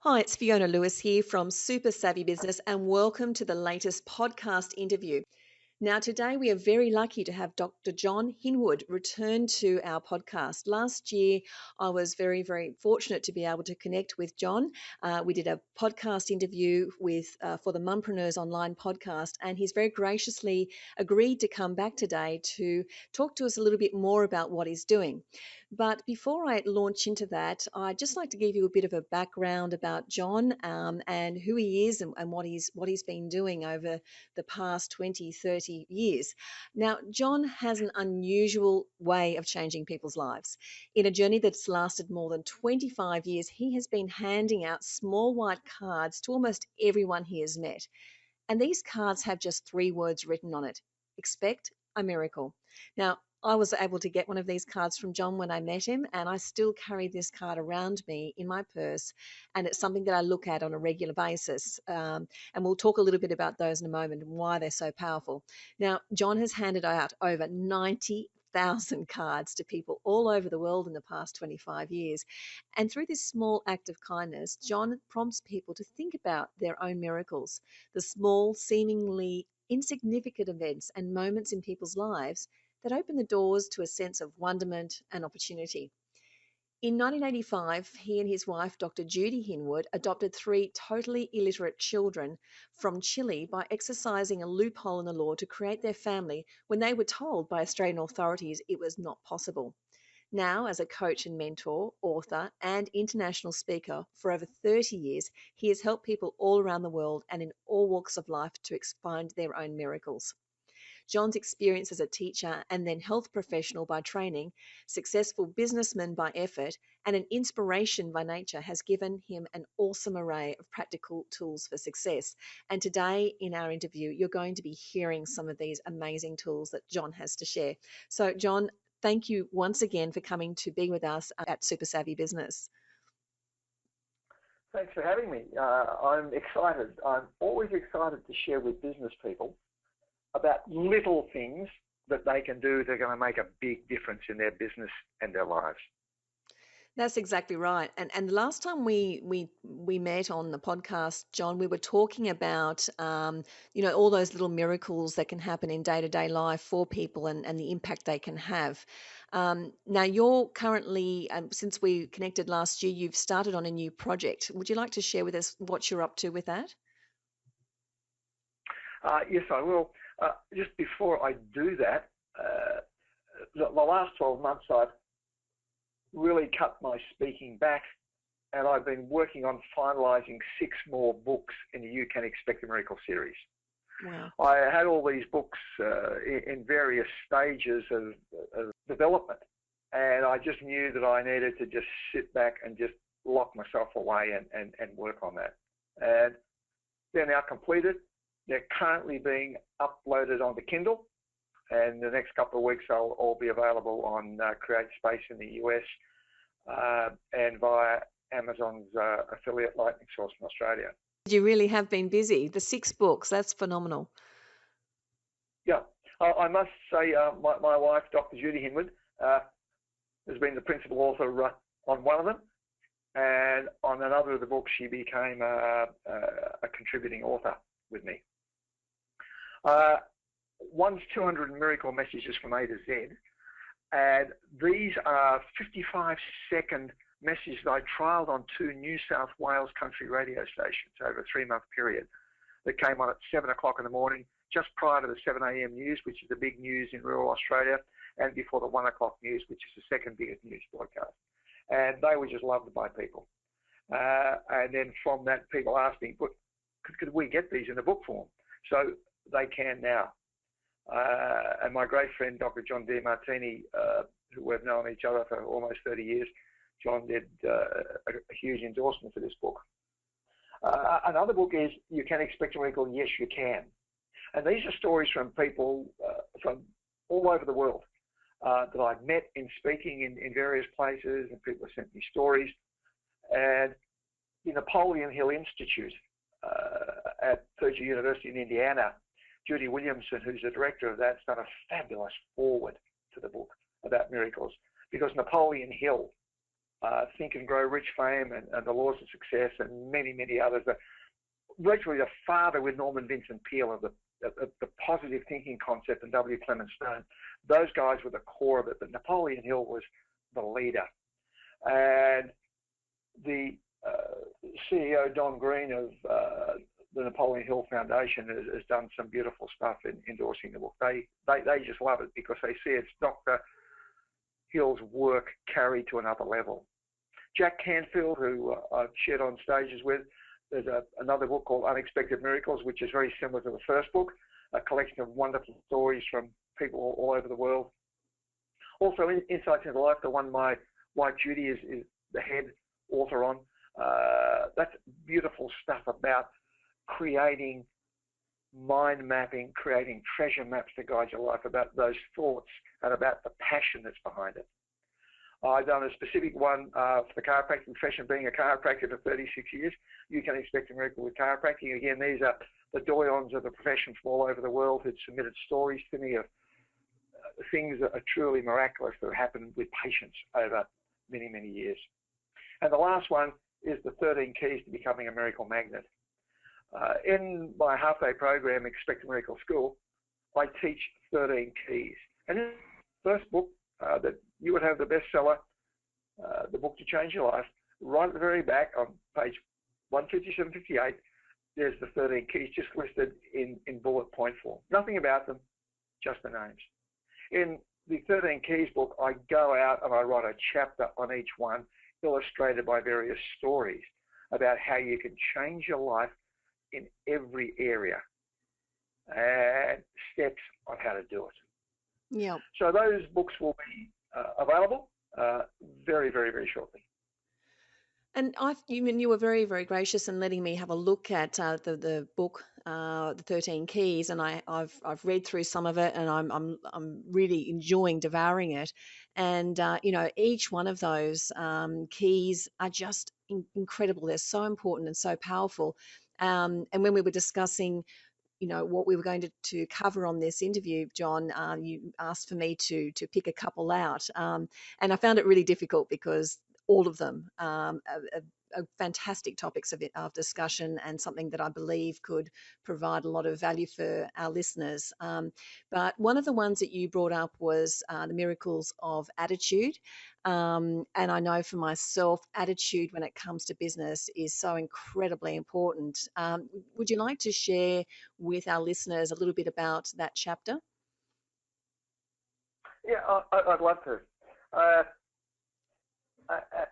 Hi, it's Fiona Lewis here from Super Savvy Business, and welcome to the latest podcast interview. Now, today we are very lucky to have Dr. John Hinwood return to our podcast. Last year, I was very fortunate to be able to connect with John. We did a podcast interview for the Mumpreneurs Online podcast, and he's very graciously agreed to come back today to talk to us a little bit more about what he's doing. But before I launch into that, I'd just like to give you a bit of a background about John and who he is and what he's been doing over the past 20, 30 years. Now, John has an unusual way of changing people's lives. In a journey that's lasted more than 25 years, he has been handing out small white cards to almost everyone he has met. And these cards have just three words written on it: expect a miracle. Now, I was able to get one of these cards from John when I met him, and I still carry this card around me in my purse. And it's something that I look at on a regular basis. And we'll talk a little bit about those in a moment and why they're so powerful. Now, John has handed out over 90,000 cards to people all over the world in the past 25 years. And through this small act of kindness, John prompts people to think about their own miracles, the small, seemingly insignificant events and moments in people's lives that open the doors to a sense of wonderment and opportunity. In 1985, he and his wife, Dr. Judy Hinwood, adopted three totally illiterate children from Chile by exercising a loophole in the law to create their family when they were told by Australian authorities it was not possible. Now, as a coach and mentor, author, and international speaker for over 30 years, he has helped people all around the world and in all walks of life to find their own miracles. John's experience as a teacher and then health professional by training, successful businessman by effort, and an inspiration by nature has given him an awesome array of practical tools for success. And today in our interview, you're going to be hearing some of these amazing tools that John has to share. So, John, thank you once again for coming to be with us at Super Savvy Business. Thanks for having me. I'm excited. I'm always excited to share with business people about little things that they can do that are going to make a big difference in their business and their lives. That's exactly right. And the last time we met on the podcast, John, we were talking about all those little miracles that can happen in day-to-day life for people and the impact they can have. Now you're currently, since we connected last year, you've started on a new project. Would you like to share with us what you're up to with that? Yes, I will. Just before I do that, the last 12 months I've really cut my speaking back, and I've been working on finalising 6 more books in the You Can Expect a Miracle series. Wow. I had all these books in various stages of development, and I just knew that I needed to just sit back and just lock myself away and work on that. And they're now completed. They're currently being uploaded onto Kindle, and the next couple of weeks they'll all be available on Create Space in the US and via Amazon's affiliate Lightning Source in Australia. You really have been busy. The 6 books, that's phenomenal. Yeah, I must say my wife, Dr. Judy Hinwood, has been the principal author on one of them, and on another of the books she became a contributing author with me. One's 200 Miracle Messages from A to Z, and these are 55-second messages I trialled on 2 New South Wales country radio stations over a 3-month period that came on at 7 o'clock in the morning, just prior to the 7 a.m. news, which is the big news in rural Australia, and before the 1 o'clock news, which is the second biggest news broadcast. And they were just loved by people. And then from that, people asked me, could we get these in a book form? So they can now. And my great friend, Dr. John DiMartini, who we've known each other for almost 30 years, John did a huge endorsement for this book. Another book is You Can Expect a Miracle, Yes You Can. And these are stories from people from all over the world that I've met in speaking in various places, and people have sent me stories. And the Napoleon Hill Institute at Purdue University in Indiana, Judy Williamson, who's the director of that, has done a fabulous foreword to the book about miracles, because Napoleon Hill Think and Grow Rich fame and The Laws of Success and many, many others. Virtually the father with Norman Vincent Peale of the positive thinking concept and W. Clement Stone. Those guys were the core of it, but Napoleon Hill was the leader. And the CEO, Don Green of the Napoleon Hill Foundation has done some beautiful stuff in endorsing the book. They just love it because they see it's Dr. Hill's work carried to another level. Jack Canfield, who I've shared on stages with, there's another book called Unexpected Miracles, which is very similar to the first book, a collection of wonderful stories from people all over the world. Also, Insights into Life, the one my wife Judy is the head author on. That's beautiful stuff about creating mind mapping, creating treasure maps to guide your life, about those thoughts and about the passion that's behind it. I've done a specific one for the chiropractic profession. Being a chiropractor for 36 years, you can expect a miracle with chiropractic. Again, these are the doyens of the profession from all over the world who'd submitted stories to me of things that are truly miraculous that have happened with patients over many, many years. And the last one is the 13 keys to becoming a miracle magnet. In my half-day program, Expect a Miracle School, I teach 13 keys. And in the first book, that you would have the bestseller, The Book to Change Your Life, right at the very back on page 157, 58, there's the 13 keys just listed in bullet point form. Nothing about them, just the names. In the 13 keys book, I go out and I write a chapter on each one, illustrated by various stories about how you can change your life in every area and steps on how to do it. Yeah. So those books will be available very, very, very shortly. And you were very, very gracious in letting me have a look at the book, the 13 Keys, and I've read through some of it, and I'm really enjoying devouring it. And each one of those keys are just incredible. They're so important and so powerful. And when we were discussing, what we were going to cover on this interview, John, you asked for me to pick a couple out, and I found it really difficult because all of them are fantastic topics of discussion and something that I believe could provide a lot of value for our listeners. But one of the ones that you brought up was the miracles of attitude. And I know for myself, attitude when it comes to business is so incredibly important. Would you like to share with our listeners a little bit about that chapter? Yeah, I'd love to.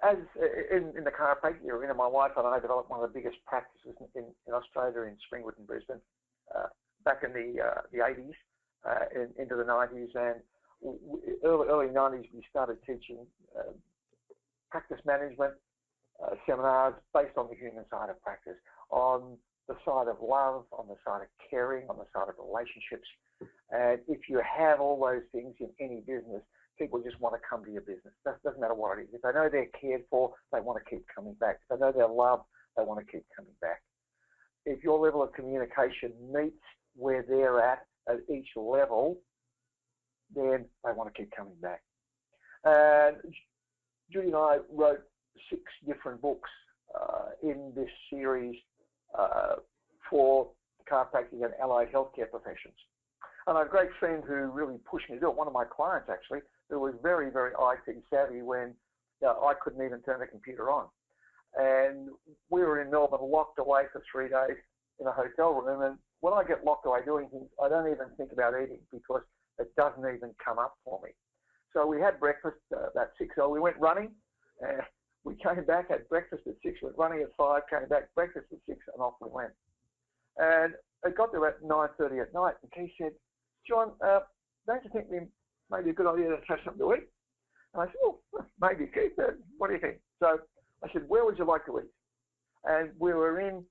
As in the chiropractic arena, my wife and I developed one of the biggest practices in Australia, in Springwood and Brisbane, back in the 80s, into the 90s, and early 90s we started teaching practice management seminars based on the human side of practice, on the side of love, on the side of caring, on the side of relationships. And if you have all those things in any business, people just want to come to your business. Doesn't matter what it is. If they know they're cared for, they want to keep coming back. If they know they're loved, they want to keep coming back. If your level of communication meets where they're at each level, then they want to keep coming back. And Judy and I wrote 6 different books in this series for chiropractic and allied healthcare professions. And I have a great friend who really pushed me to do it, one of my clients actually, who was very, very IT savvy when I couldn't even turn the computer on. And we were in Melbourne, locked away for 3 days in a hotel room. And when I get locked away doing things, I don't even think about eating because it doesn't even come up for me. So we had breakfast about 6. So we went running. We came back, had breakfast at 6, went running at 5, came back, breakfast at 6, and off we went. And it got to about 9:30 at night, and Keith said, John, don't you think it may be a good idea to have something to eat? And I said, well, maybe, Keith. What do you think? So I said, where would you like to eat? And we were in